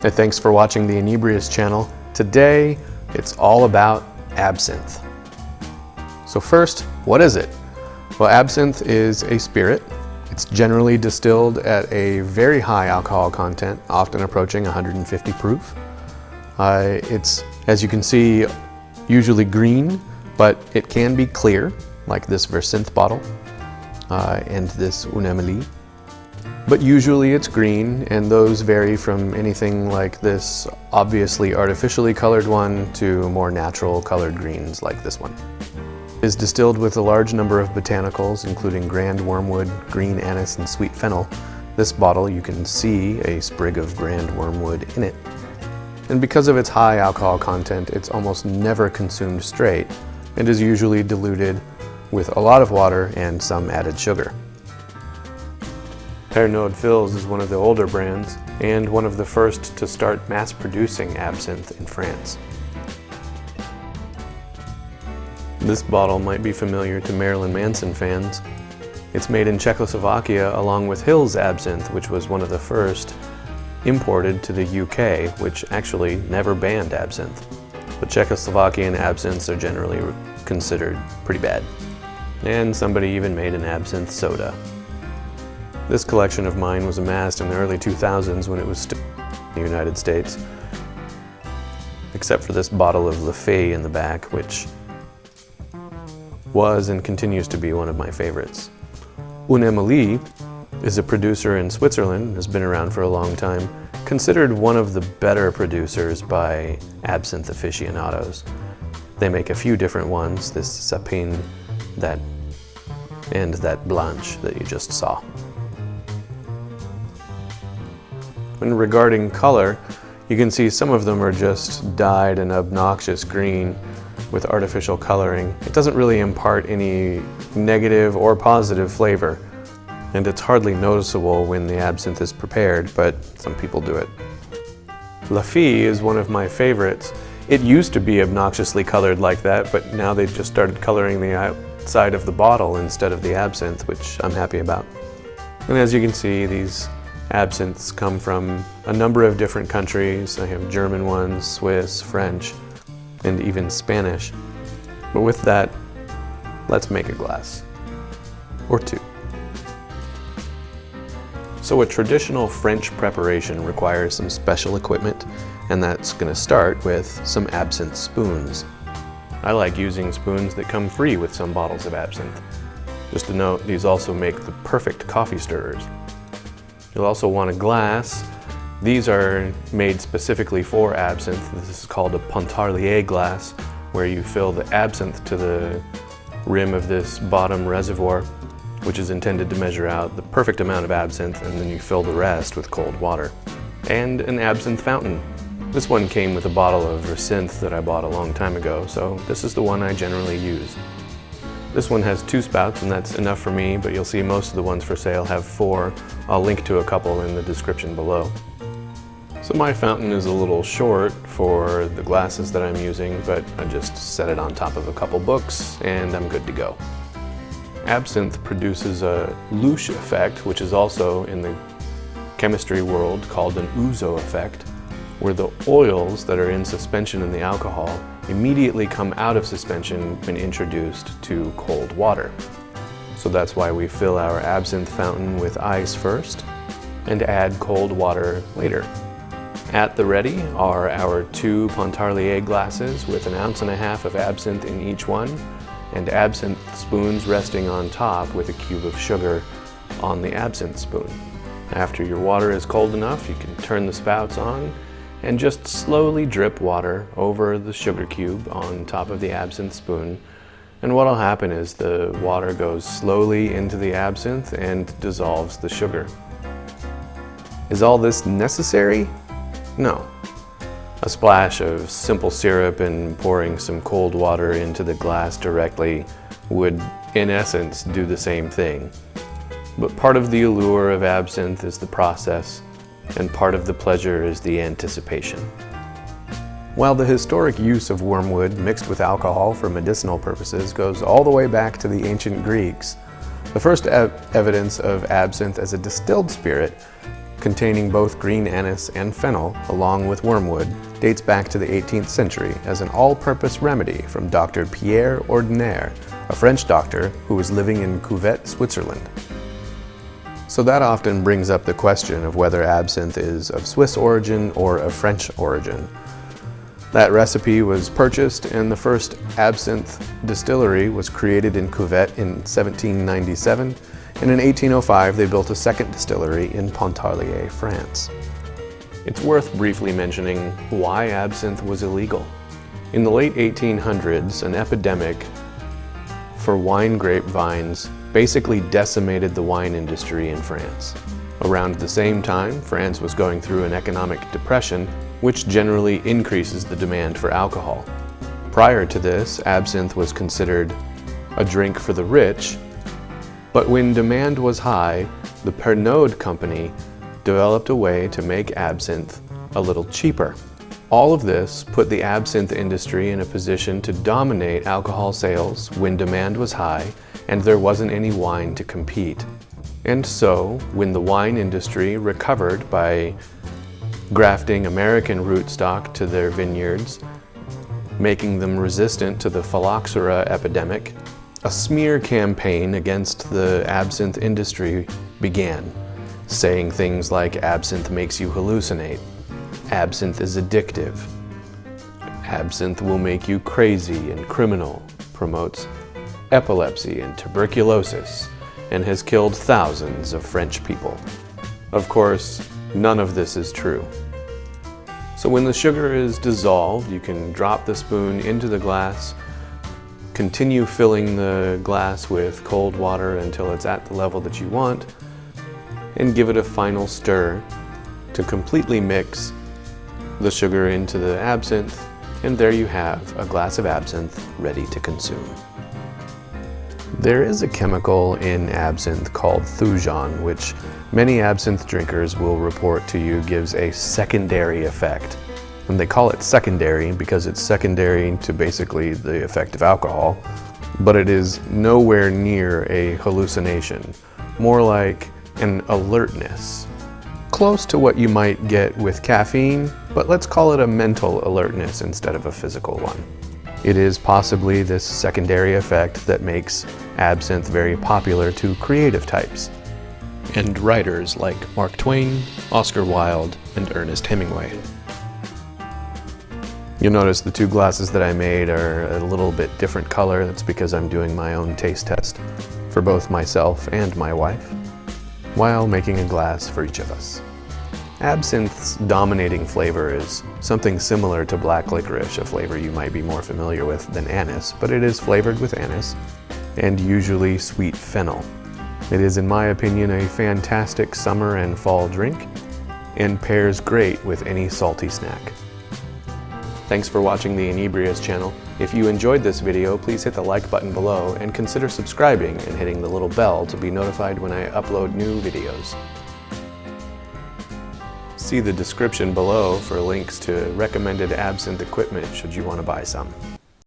Hey, thanks for watching the Inebrious channel. Today, it's all about absinthe. So first, what is it? Well, absinthe is a spirit. It's generally distilled at a very high alcohol content, often approaching 150 proof. It's, as you can see, usually green, but it can be clear, like this Absinthe bottle and this Untitled. But usually it's green, and those vary from anything like this obviously artificially colored one to more natural colored greens like this one. It is distilled with a large number of botanicals, including grand wormwood, green anise, and sweet fennel. This bottle, you can see a sprig of grand wormwood in it. And because of its high alcohol content, it's almost never consumed straight and is usually diluted with a lot of water and some added sugar. Pernod Fils is one of the older brands and one of the first to start mass producing absinthe in France. This bottle might be familiar to Marilyn Manson fans. It's made in Czechoslovakia along with Hill's absinthe, which was one of the first imported to the UK, which actually never banned absinthe. But Czechoslovakian absinthes are generally considered pretty bad. And somebody even made an absinthe soda. This collection of mine was amassed in the early 2000s when it was still in the United States, except for this bottle of Lafay in the back, which was and continues to be one of my favorites. Untitled is a producer in Switzerland, has been around for a long time, considered one of the better producers by absinthe aficionados. They make a few different ones, this Sapin, and that Blanche that you just saw. And regarding color, you can see some of them are just dyed an obnoxious green with artificial coloring. It doesn't really impart any negative or positive flavor, and it's hardly noticeable when the absinthe is prepared, but some people do it. Lafay is one of my favorites. It used to be obnoxiously colored like that, but now they've just started coloring the outside of the bottle instead of the absinthe, which I'm happy about. And as you can see, these absinthes come from a number of different countries. I have German ones, Swiss, French, and even Spanish. But with that, let's make a glass. Or two. So a traditional French preparation requires some special equipment, and that's going to start with some absinthe spoons. I like using spoons that come free with some bottles of absinthe. Just a note, these also make the perfect coffee stirrers. You'll also want a glass. These are made specifically for absinthe. This is called a Pontarlier glass, where you fill the absinthe to the rim of this bottom reservoir, which is intended to measure out the perfect amount of absinthe, and then you fill the rest with cold water. And an absinthe fountain. This one came with a bottle of Absinthe that I bought a long time ago, so this is the one I generally use. This one has 2 spouts, and that's enough for me, but you'll see most of the ones for sale have 4. I'll link to a couple in the description below. So my fountain is a little short for the glasses that I'm using, but I just set it on top of a couple books and I'm good to go. Absinthe produces a louche effect, which is also in the chemistry world called an ouzo effect, where the oils that are in suspension in the alcohol immediately come out of suspension when introduced to cold water. So that's why we fill our absinthe fountain with ice first and add cold water later. At the ready are our 2 Pontarlier glasses with 1.5 ounces of absinthe in each one, and absinthe spoons resting on top with a cube of sugar on the absinthe spoon. After your water is cold enough, you can turn the spouts on and just slowly drip water over the sugar cube on top of the absinthe spoon. And what'll happen is the water goes slowly into the absinthe and dissolves the sugar. Is all this necessary? No. A splash of simple syrup and pouring some cold water into the glass directly would, in essence, do the same thing. But part of the allure of absinthe is the process, and part of the pleasure is the anticipation. While the historic use of wormwood mixed with alcohol for medicinal purposes goes all the way back to the ancient Greeks, the first evidence of absinthe as a distilled spirit containing both green anise and fennel, along with wormwood, dates back to the 18th century as an all-purpose remedy from Dr. Pierre Ordinaire, a French doctor who was living in Cuvette, Switzerland. So that often brings up the question of whether absinthe is of Swiss origin or of French origin. That recipe was purchased, and the first absinthe distillery was created in Cuvette in 1797, and in 1805 they built a second distillery in Pontarlier, France. It's worth briefly mentioning why absinthe was illegal. In the late 1800s, an epidemic for wine grapevines basically decimated the wine industry in France. Around the same time, France was going through an economic depression, which generally increases the demand for alcohol. Prior to this, absinthe was considered a drink for the rich, but when demand was high, the Pernod company developed a way to make absinthe a little cheaper. All of this put the absinthe industry in a position to dominate alcohol sales when demand was high and there wasn't any wine to compete. And so, when the wine industry recovered by grafting American rootstock to their vineyards, making them resistant to the phylloxera epidemic, a smear campaign against the absinthe industry began, saying things like absinthe makes you hallucinate, absinthe is addictive, absinthe will make you crazy and criminal, promotes epilepsy and tuberculosis, and has killed thousands of French people. Of course, none of this is true. So when the sugar is dissolved, you can drop the spoon into the glass, continue filling the glass with cold water until it's at the level that you want, and give it a final stir to completely mix the sugar into the absinthe, and there you have a glass of absinthe ready to consume. There is a chemical in absinthe called Thujone, which many absinthe drinkers will report to you gives a secondary effect. And they call it secondary because it's secondary to basically the effect of alcohol, but it is nowhere near a hallucination, more like an alertness. Close to what you might get with caffeine, but let's call it a mental alertness instead of a physical one. It is possibly this secondary effect that makes absinthe very popular to creative types and writers like Mark Twain, Oscar Wilde, and Ernest Hemingway. You'll notice the two glasses that I made are a little bit different color. That's because I'm doing my own taste test for both myself and my wife, while making a glass for each of us. Absinthe's dominating flavor is something similar to black licorice, a flavor you might be more familiar with than anise, but it is flavored with anise and usually sweet fennel. It is, in my opinion, a fantastic summer and fall drink and pairs great with any salty snack. Thanks for watching the Inebrious channel. If you enjoyed this video, please hit the like button below and consider subscribing and hitting the little bell to be notified when I upload new videos. See the description below for links to recommended absinthe equipment should you want to buy some.